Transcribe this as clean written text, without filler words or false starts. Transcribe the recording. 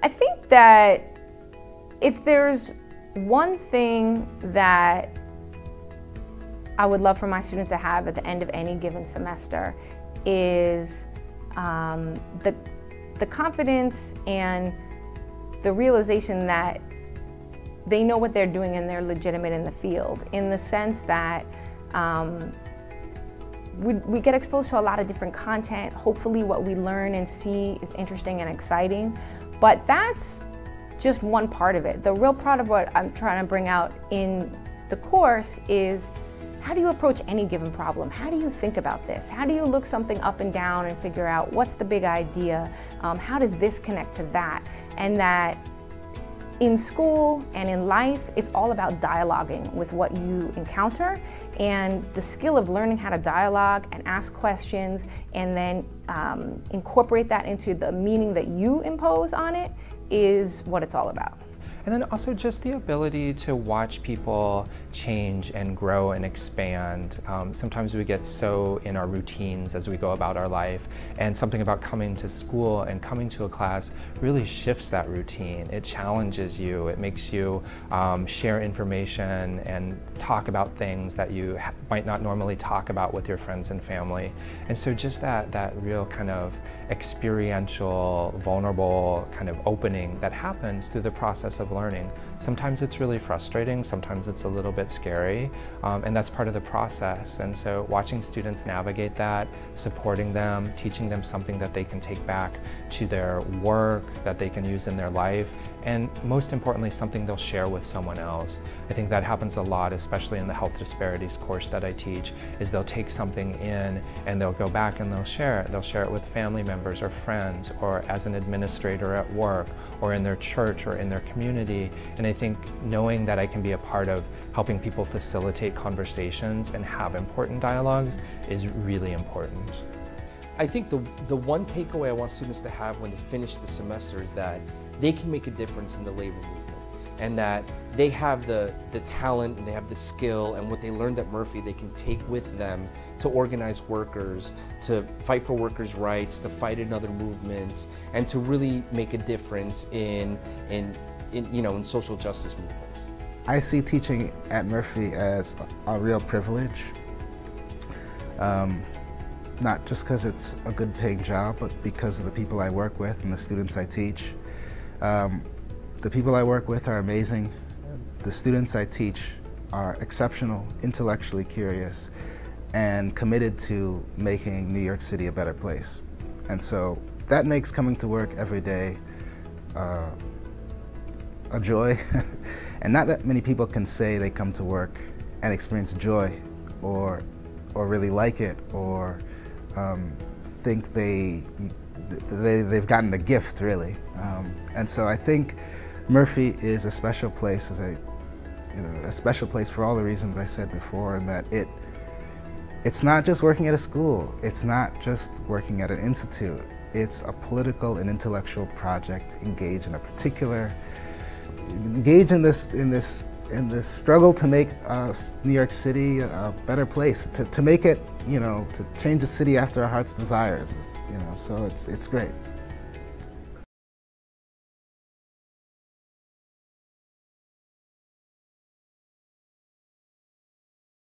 I think that if there's one thing that I would love for my students to have at the end of any given semester is the confidence and the realization that they know what they're doing and they're legitimate in the field, in the sense that we get exposed to a lot of different content. Hopefully what we learn and see is interesting and exciting, but that's just one part of it. The real part of what I'm trying to bring out in the course is, how do you approach any given problem? How do you think about this? How do you look something up and down and figure out what's the big idea? How does this connect to that? And that in school and in life, it's all about dialoguing with what you encounter, and the skill of learning how to dialogue and ask questions and then incorporate that into the meaning that you impose on it is what it's all about. And then also just the ability to watch people change and grow and expand. Sometimes we get so in our routines as we go about our life, and something about coming to school and coming to a class really shifts that routine. It challenges you, it makes you share information and talk about things that you might not normally talk about with your friends and family. And so just that real kind of experiential, vulnerable kind of opening that happens through the process of learning. Sometimes it's really frustrating, sometimes it's a little bit scary, and that's part of the process. And so watching students navigate that, supporting them, teaching them something that they can take back to their work, that they can use in their life, and most importantly, something they'll share with someone else. I think that happens a lot, especially in the health disparities course that I teach, is they'll take something in and they'll go back and they'll share it. They'll share it with family members or friends, or as an administrator at work, or in their church or in their community. And I think knowing that I can be a part of helping people facilitate conversations and have important dialogues is really important. I think the one takeaway I want students to have when they finish the semester is that they can make a difference in the labor movement, and that they have the talent and they have the skill, and what they learned at Murphy they can take with them to organize workers, to fight for workers' rights, to fight in other movements, and to really make a difference in social justice movements. I see teaching at Murphy as a real privilege. Not just because it's a good paying job, but because of the people I work with and the students I teach. The people I work with are amazing. The students I teach are exceptional, intellectually curious, and committed to making New York City a better place. And so that makes coming to work every day a joy. And not that many people can say they come to work and experience joy, or really like it, or think they've gotten a gift, really. And so I think Murphy is a special place, a special place for all the reasons I said before, and that it's not just working at a school, it's not just working at an institute. It's a political and intellectual project engaged in this struggle to make New York City a better place, to make it, to change the city after our heart's desires, so it's great.